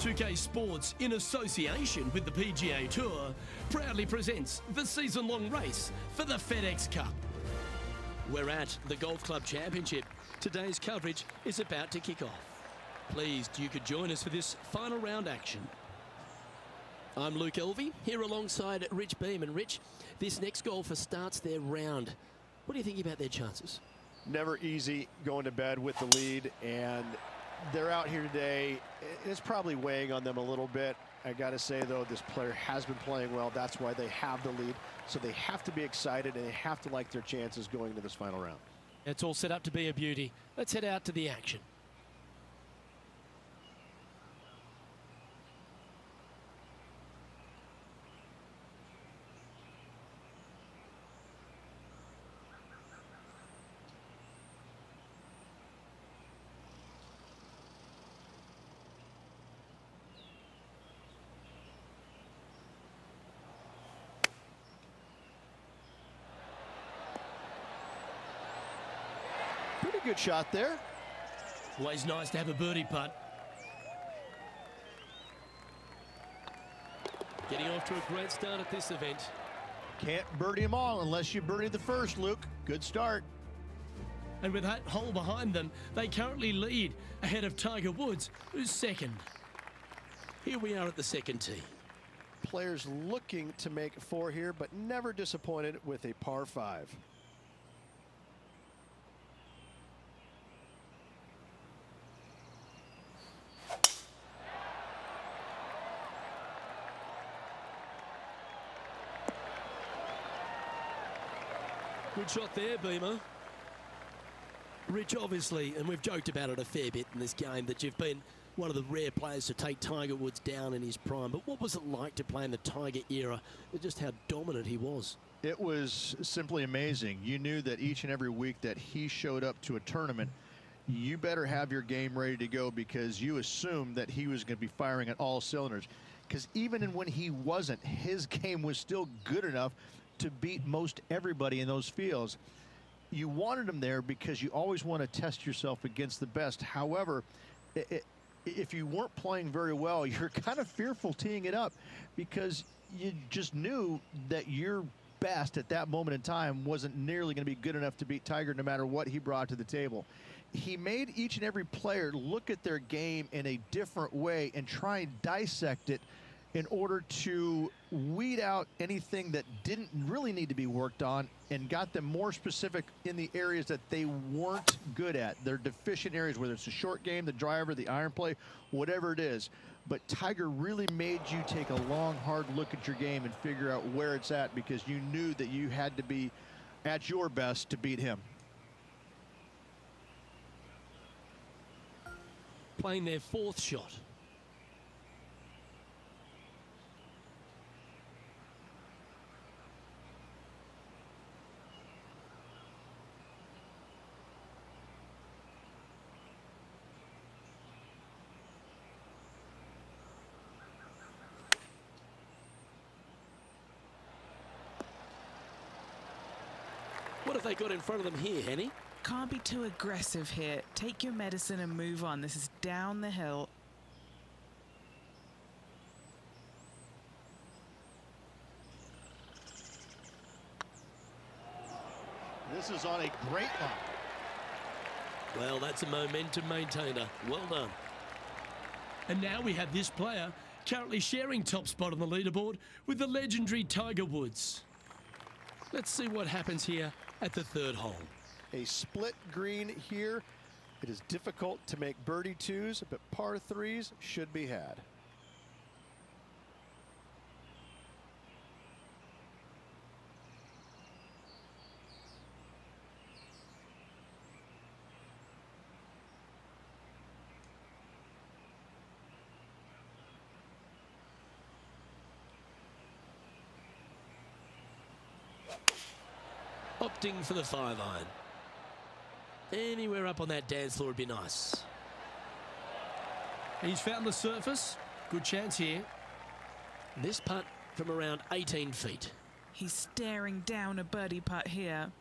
2K Sports, in association with the PGA Tour, proudly presents the season-long race for the FedEx Cup. We're at the Golf Club Championship. Today's coverage is about to kick off. Pleased you could join us for this final round action. I'm Luke Elvey, here alongside Rich Beam. And Rich, this next golfer starts their round. What do you think about their chances? Never easy going to bed with the lead, and they're out here today. It's probably weighing on them a little bit. I got to say, though, this player has been playing well. That's why they have the lead. So they have to be excited, and they have to like their chances going into this final round. It's all set up to be a beauty. Let's head out to the action. Pretty good shot there. Always nice to have a birdie putt. Getting off to a great start at this event. Can't birdie them all unless you birdie the first, Luke. Good start. And with that hole behind them, they currently lead ahead of Tiger Woods, who's second. Here we are at the second tee. Players looking to make four here, but never disappointed with a par 5. Good shot there, Beamer. Rich, obviously, and we've joked about it a fair bit in this game, that you've been one of the rare players to take Tiger Woods down in his prime. But what was it like to play in the Tiger era? Just how dominant he was. It was simply amazing. You knew that each and every week that he showed up to a tournament, you better have your game ready to go, because you assumed that he was going to be firing at all cylinders. Because even when he wasn't, his game was still good enough to beat most everybody in those fields. You wanted him there because you always want to test yourself against the best. However, if you weren't playing very well, you're kind of fearful teeing it up, because you just knew that your best at that moment in time wasn't nearly going to be good enough to beat Tiger, no matter what he brought to the table. He made each and every player look at their game in a different way and try and dissect it in order to weed out anything that didn't really need to be worked on, and got them more specific in the areas that they weren't good at, their deficient areas, whether it's the short game, the driver, the iron play, whatever it is. But Tiger really made you take a long, hard look at your game and figure out where it's at, because you knew that you had to be at your best to beat him. Playing their fourth shot. What have they got in front of them here, Henny? Can't be too aggressive here. Take your medicine and move on. This is down the hill. This is on a great line. Well, that's a momentum maintainer. Well done. And now we have this player currently sharing top spot on the leaderboard with the legendary Tiger Woods. Let's see what happens here at the third hole. A split green here. It is difficult to make birdie 2s, but par 3s should be had. Opting for the 5-iron. Anywhere up on that dance floor would be nice. He's found the surface. Good chance here. This putt from around 18 feet. He's staring down a birdie putt here.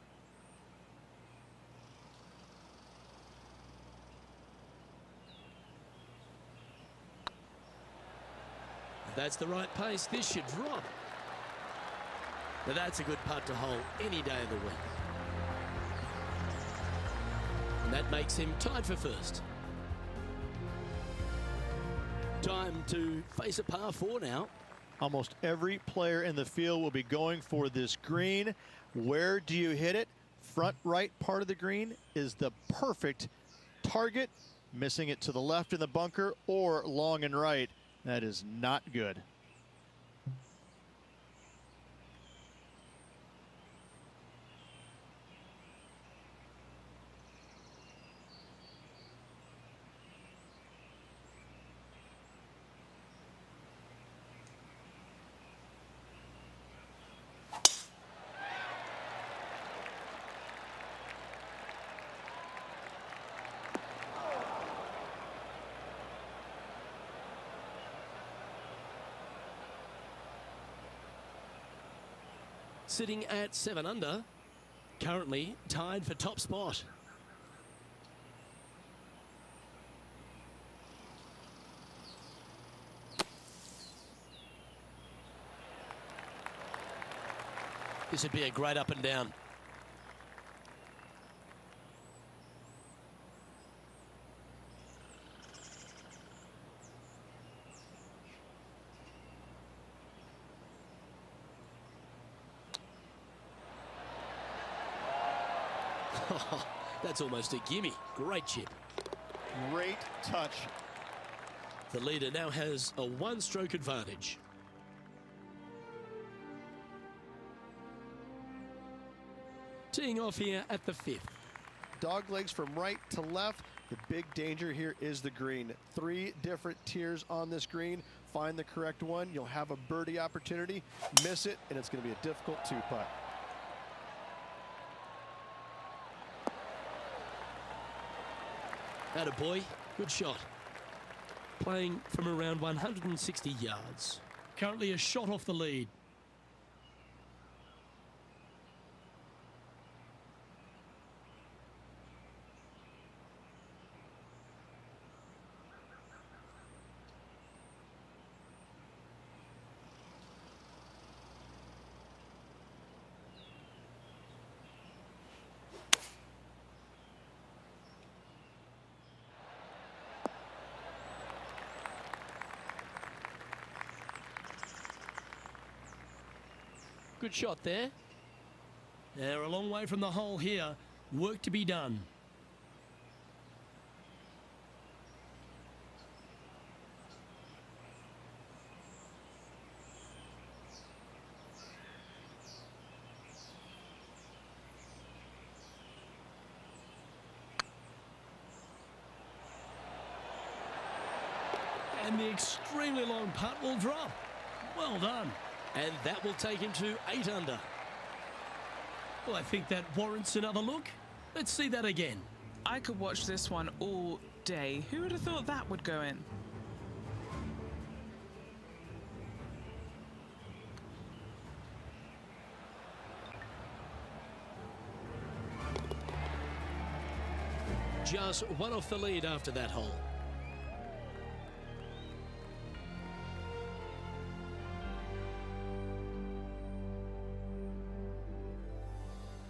That's the right pace. This should drop. Now that's a good putt to hole any day of the week. And that makes him tied for first. Time to face a par 4 now. Almost every player in the field will be going for this green. Where do you hit it? Front right part of the green is the perfect target. Missing it to the left in the bunker or long and right, that is not good. Sitting at 7 under, currently tied for top spot. This would be a great up and down. That's almost a gimme. Great chip. Great touch. The leader now has a 1-stroke advantage. Teeing off here at the 5th. Dog legs from right to left. The big danger here is the green. 3 different tiers on this green. Find the correct one. You'll have a birdie opportunity. Miss it, and it's going to be a difficult 2-putt. Attaboy, good shot. Playing from around 160 yards. Currently a shot off the lead. Good shot there. They're a long way from the hole here. Work to be done. And the extremely long putt will drop. Well done. And that will take him to 8 under. Well, I think that warrants another look. Let's see that again. I could watch this one all day. Who would have thought that would go in? Just one off the lead after that hole.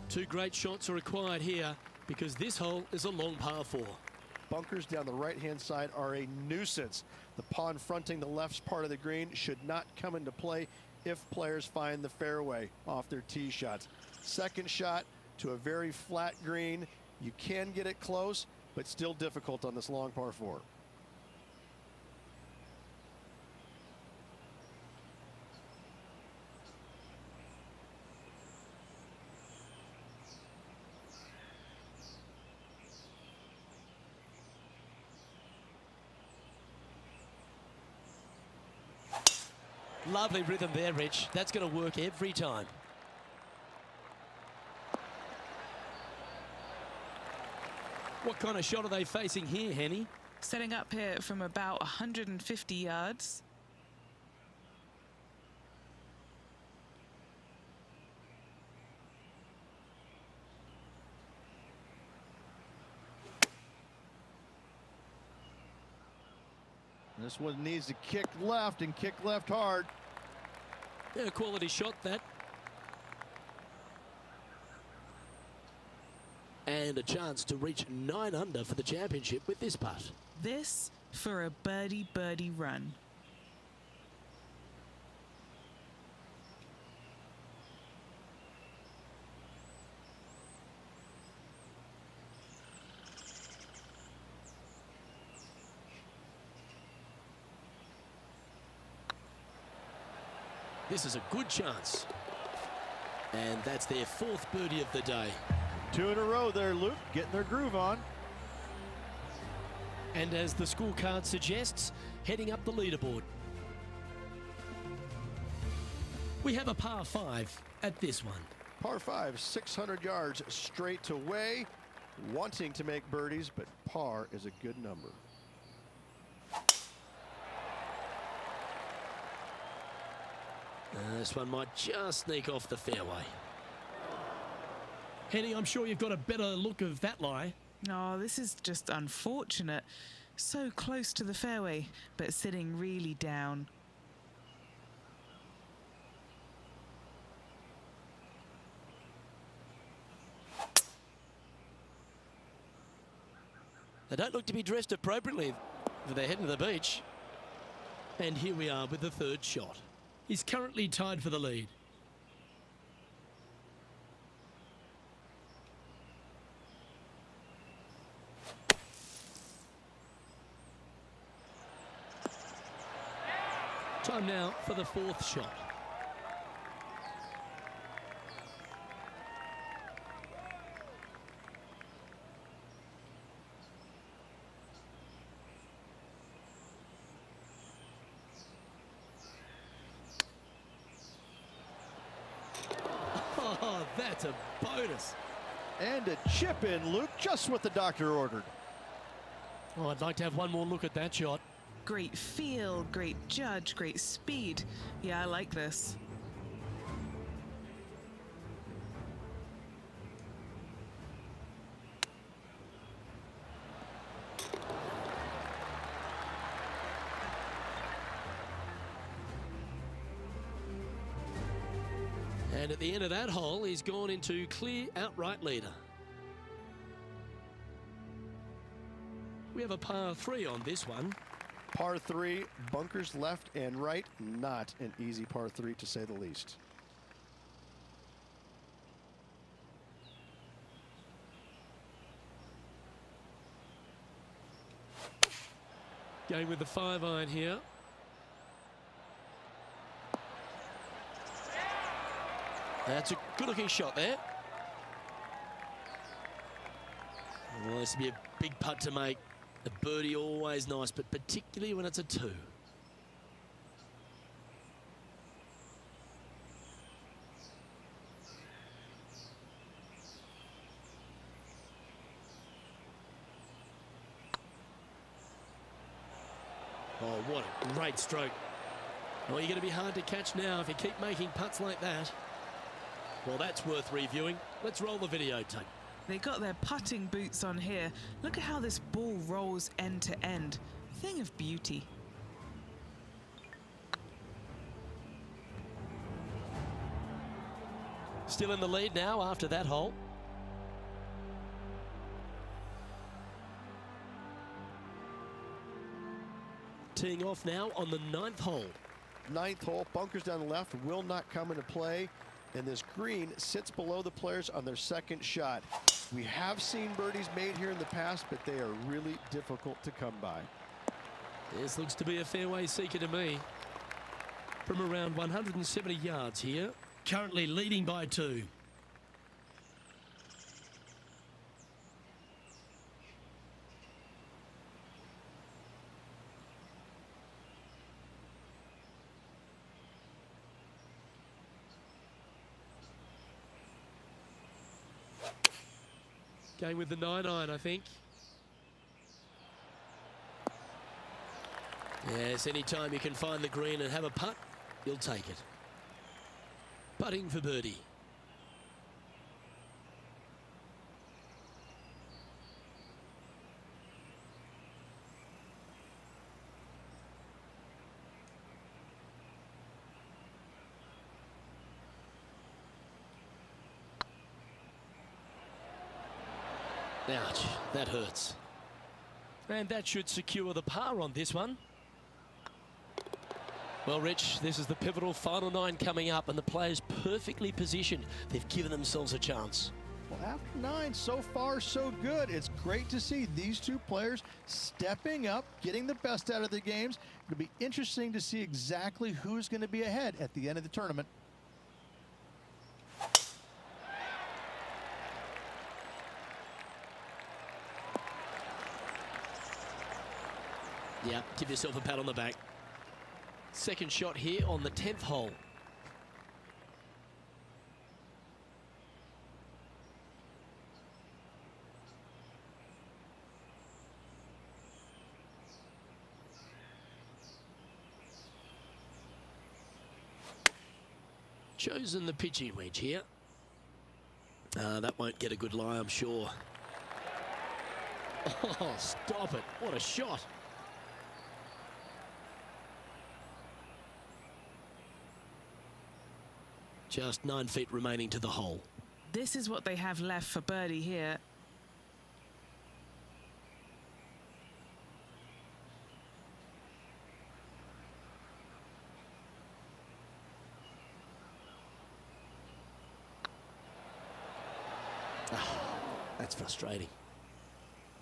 Two great shots are required here because this hole is a long par 4. Bunkers down the right-hand side are a nuisance. The pond fronting the left part of the green should not come into play if players find the fairway off their tee shots. Second shot to a very flat green. You can get it close, but still difficult on this long par 4. Lovely rhythm there, Rich. That's going to work every time. What kind of shot are they facing here, Henny? Setting up here from about 150 yards. This one needs to kick left and kick left hard. Yeah, quality shot that. And a chance to reach 9 under for the championship with this putt. This for a birdie run. This is a good chance. And that's their 4th birdie of the day. 2 in a row there, Luke, getting their groove on. And as the scorecard suggests, heading up the leaderboard. We have a par 5 at this one. Par 5, 600 yards straight away. Wanting to make birdies, but par is a good number. This one might just sneak off the fairway. Henny, I'm sure you've got a better look of that lie. Oh, this is just unfortunate. So close to the fairway, but sitting really down. They don't look to be dressed appropriately for their heading to the beach. And here we are with the 3rd shot. He's currently tied for the lead. Time now for the 4th shot. Oh, that's a bonus. And a chip in, Luke, just what the doctor ordered. Oh, I'd like to have one more look at that shot. Great feel, great judge, great speed. Yeah, I like this. And at the end of that hole, he's gone into clear outright leader. We have a par 3 on this one. Par 3, bunkers left and right. Not an easy par 3, to say the least. Going with the 5-iron here. That's a good-looking shot there. Well, this would be a big putt to make. A birdie always nice, but particularly when it's a 2. Oh, what a great stroke. Well, you're going to be hard to catch now if you keep making putts like that. Well, that's worth reviewing. Let's roll the videotape. They got their putting boots on here. Look at how this ball rolls end to end. Thing of beauty. Still in the lead now after that hole. Teeing off now on the 9th hole. 9th hole, bunkers down the left will not come into play. And this green sits below the players on their 2nd shot. We have seen birdies made here in the past, but they are really difficult to come by. This looks to be a fairway seeker to me. From around 170 yards here. Currently leading by 2. Going with the 9-iron, I think. Yes, anytime you can find the green and have a putt, you'll take it. Putting for birdie. Ouch, that hurts. And that should secure the par on this one. Well, Rich, this is the pivotal final 9 coming up, and the players perfectly positioned. They've given themselves a chance. Well, after 9, so far so good. It's great to see these two players stepping up, getting the best out of the games. It'll be interesting to see exactly who's going to be ahead at the end of the tournament. Yeah, give yourself a pat on the back. Second shot here on the 10th hole. Chosen the pitching wedge here. That won't get a good lie, I'm sure. Oh, stop it. What a shot. Just 9 feet remaining to the hole. This is what they have left for birdie here. That's frustrating.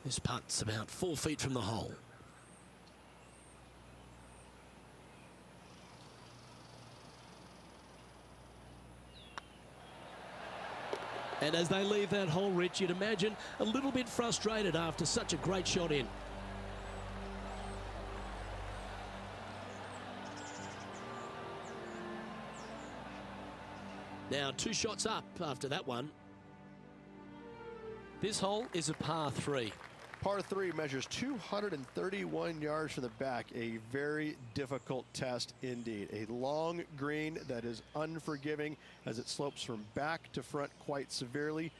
This putt's about 4 feet from the hole. And as they leave that hole, Rich, you'd imagine a little bit frustrated after such a great shot in. Now 2 shots up after that one. This hole is a par 3. Par 3 measures 231 yards from the back. A very difficult test indeed. A long green that is unforgiving as it slopes from back to front quite severely.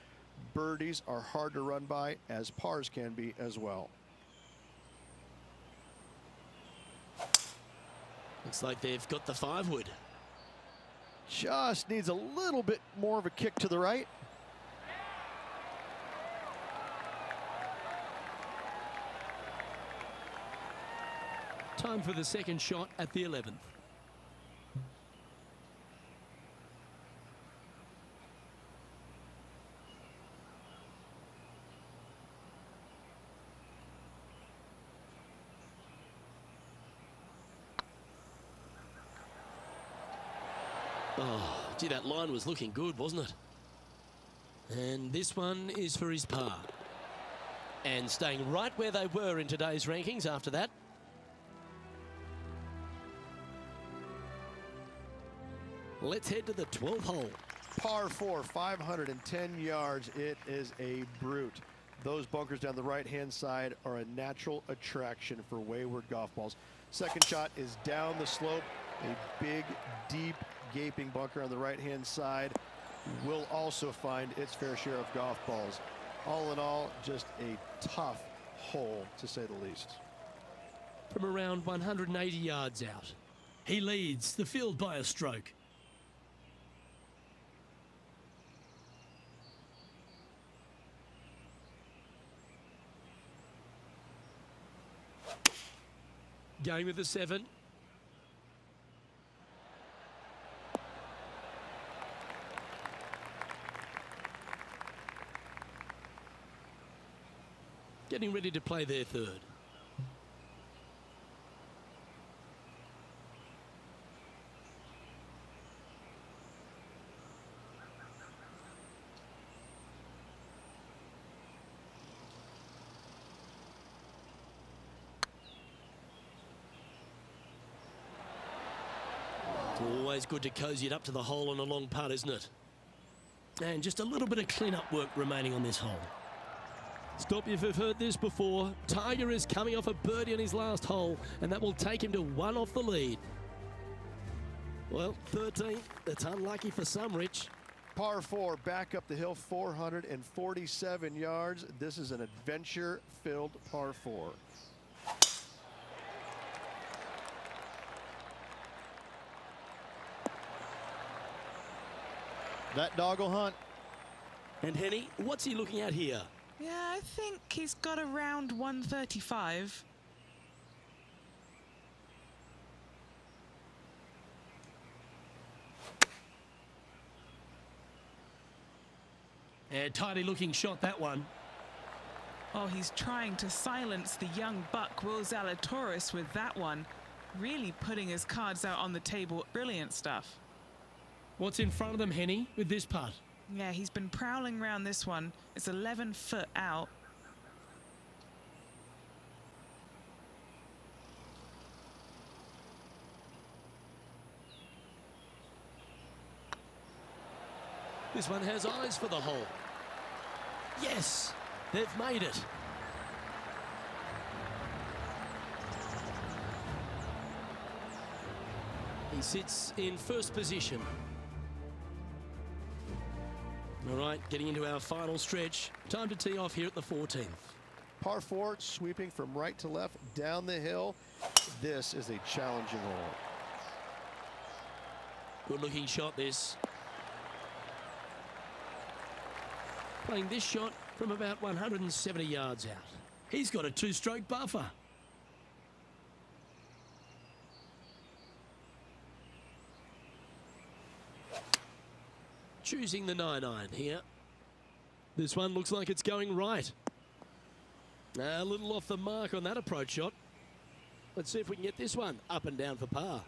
Birdies are hard to run by, as pars can be as well. Looks like they've got the 5-wood. Just needs a little bit more of a kick to the right. Time for the second shot at the 11th. Oh, gee, that line was looking good, wasn't it? And this one is for his par. And staying right where they were in today's rankings after that. Let's head to the 12th hole. Par 4, 510 yards. It is a brute. Those bunkers down the right-hand side are a natural attraction for wayward golf balls. Second shot is down the slope. A big, deep, gaping bunker on the right-hand side will also find its fair share of golf balls. All in all, just a tough hole, to say the least. From around 180 yards out, he leads the field by a stroke. Going with the 7. Getting ready to play their 3rd. Always good to cozy it up to the hole on a long putt, isn't it? And just a little bit of clean-up work remaining on this hole. Stop if you've heard this before. Tiger is coming off a birdie on his last hole, and that will take him to 1 off the lead. Well, 13th. It's unlucky for some, Rich. Par 4, back up the hill, 447 yards. This is an adventure-filled par 4. That dog will hunt. And Henny, what's he looking at here? Yeah, I think he's got around 135. A tidy looking shot, that one. Oh, he's trying to silence the young buck, Will Zalatoris, with that one. Really putting his cards out on the table. Brilliant stuff. What's in front of them, Henny, with this putt? Yeah, he's been prowling around this one. It's 11 foot out. This one has eyes for the hole. Yes, they've made it. He sits in first position. All right, getting into our final stretch. Time to tee off here at the 14th. Par 4, sweeping from right to left down the hill. This is a challenging hole. Good looking shot, this. Playing this shot from about 170 yards out. He's got a 2-stroke buffer. Choosing the 9-iron here. This one looks like it's going right. A little off the mark on that approach shot. Let's see if we can get this one up and down for par.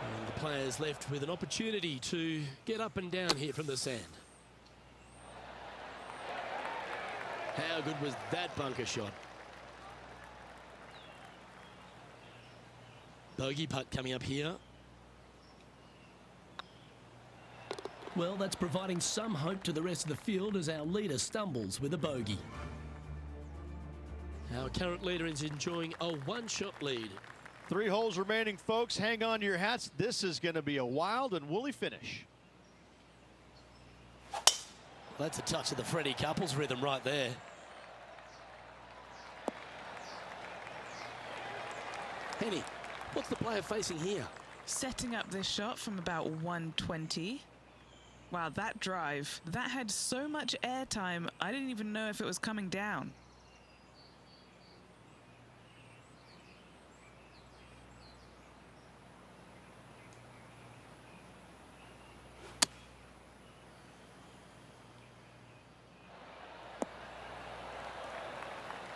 And the players left with an opportunity to get up and down here from the sand. How good was that bunker shot? Bogey putt coming up here. Well, that's providing some hope to the rest of the field as our leader stumbles with a bogey. Our current leader is enjoying a one-shot lead. 3 holes remaining, folks. Hang on to your hats. This is going to be a wild and woolly finish. That's a touch of the Freddie Couples rhythm right there. Henny, what's the player facing here? Setting up this shot from about 120. Wow, that drive, that had so much airtime, I didn't even know if it was coming down.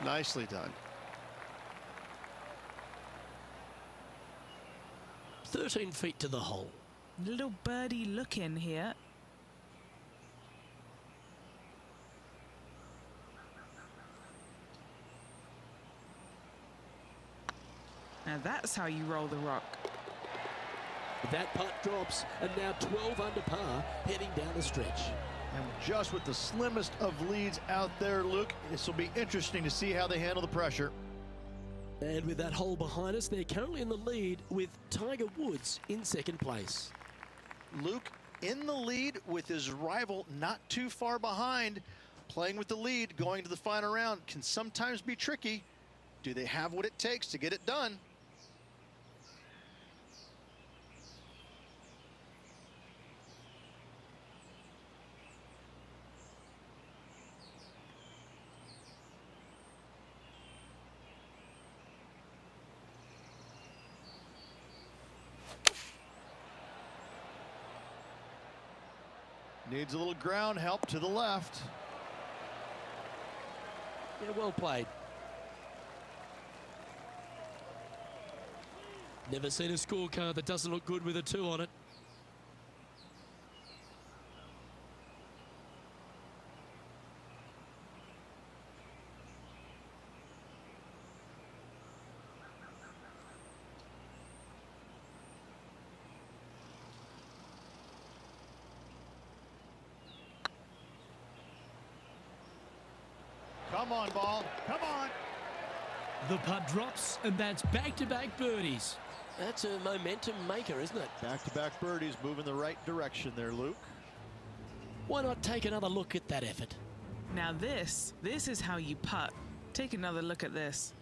Nicely done. 13 feet to the hole. Little birdie look in here. Now that's how you roll the rock. That putt drops, and now 12 under par, heading down the stretch. And just with the slimmest of leads out there, Luke, this will be interesting to see how they handle the pressure. And with that hole behind us, they're currently in the lead with Tiger Woods in second place. Luke in the lead with his rival not too far behind. Playing with the lead, going to the final round can sometimes be tricky. Do they have what it takes to get it done? Needs a little ground help to the left. Yeah, well played. Never seen a scorecard that doesn't look good with a 2 on it. Come on, ball. Come on. The putt drops, and that's back-to-back birdies. That's a momentum maker, isn't it? Back-to-back birdies, moving the right direction there, Luke. Why not take another look at that effort? Now this is how you putt. Take another look at this.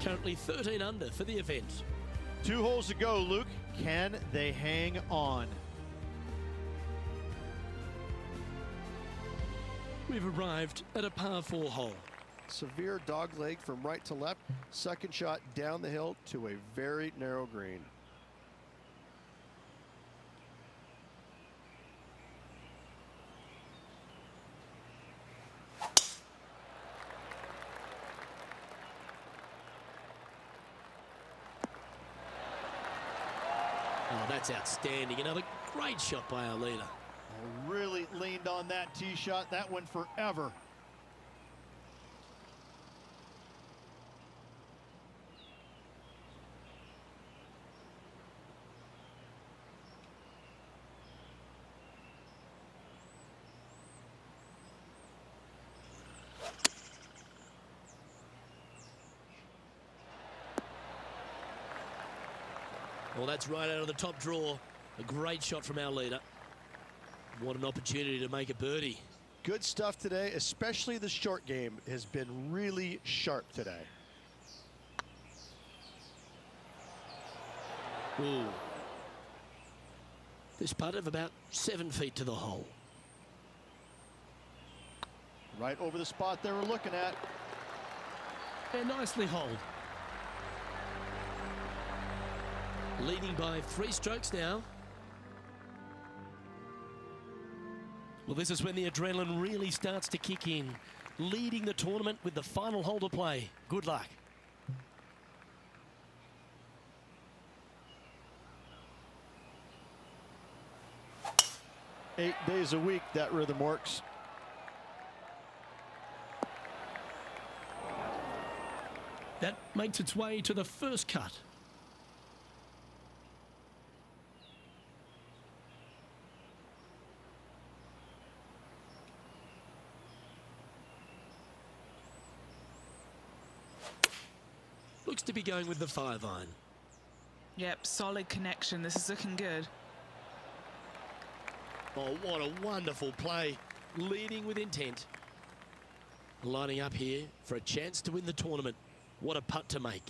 Currently 13 under for the event. 2 holes to go, Luke. Can they hang on? We've arrived at a par 4 hole. Severe dog leg from right to left. Second shot down the hill to a very narrow green. Oh, that's outstanding. Another great shot by our leader. Really leaned on that tee shot. That went forever. Well, that's right out of the top draw. A great shot from our leader. What an opportunity to make a birdie. Good stuff today, especially the short game has been really sharp today. Ooh. This putt of about 7 feet to the hole. Right over the spot they were looking at. And nicely holed. Leading by 3 strokes now. Well, this is when the adrenaline really starts to kick in. Leading the tournament with the final hole to play. Good luck. Eight days a week, that rhythm works. That makes its way to the first cut. Looks to be going with the 5-iron. Yep, solid connection. This is looking good. Oh, what a wonderful play. Leading with intent. Lining up here for a chance to win the tournament. What a putt to make.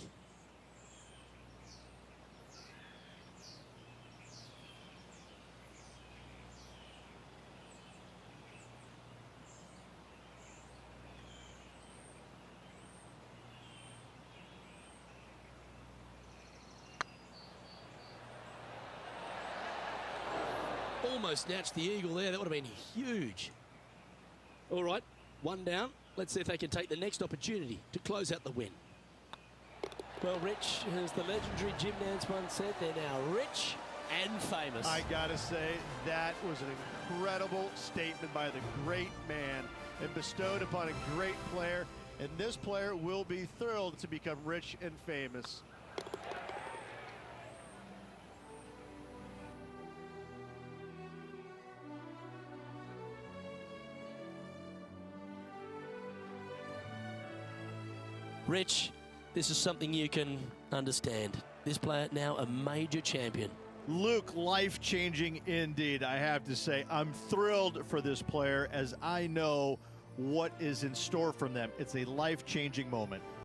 Almost snatched the eagle there. That would have been huge. All right, 1 down. Let's see if they can take the next opportunity to close out the win. Well, Rich, as the legendary Jim Nance once said, they're now rich and famous. I gotta say, that was an incredible statement by the great man and bestowed upon a great player. And this player will be thrilled to become rich and famous. Rich, this is something you can understand. This player now a major champion. Luke, life-changing indeed, I have to say. I'm thrilled for this player as I know what is in store from them. It's a life-changing moment.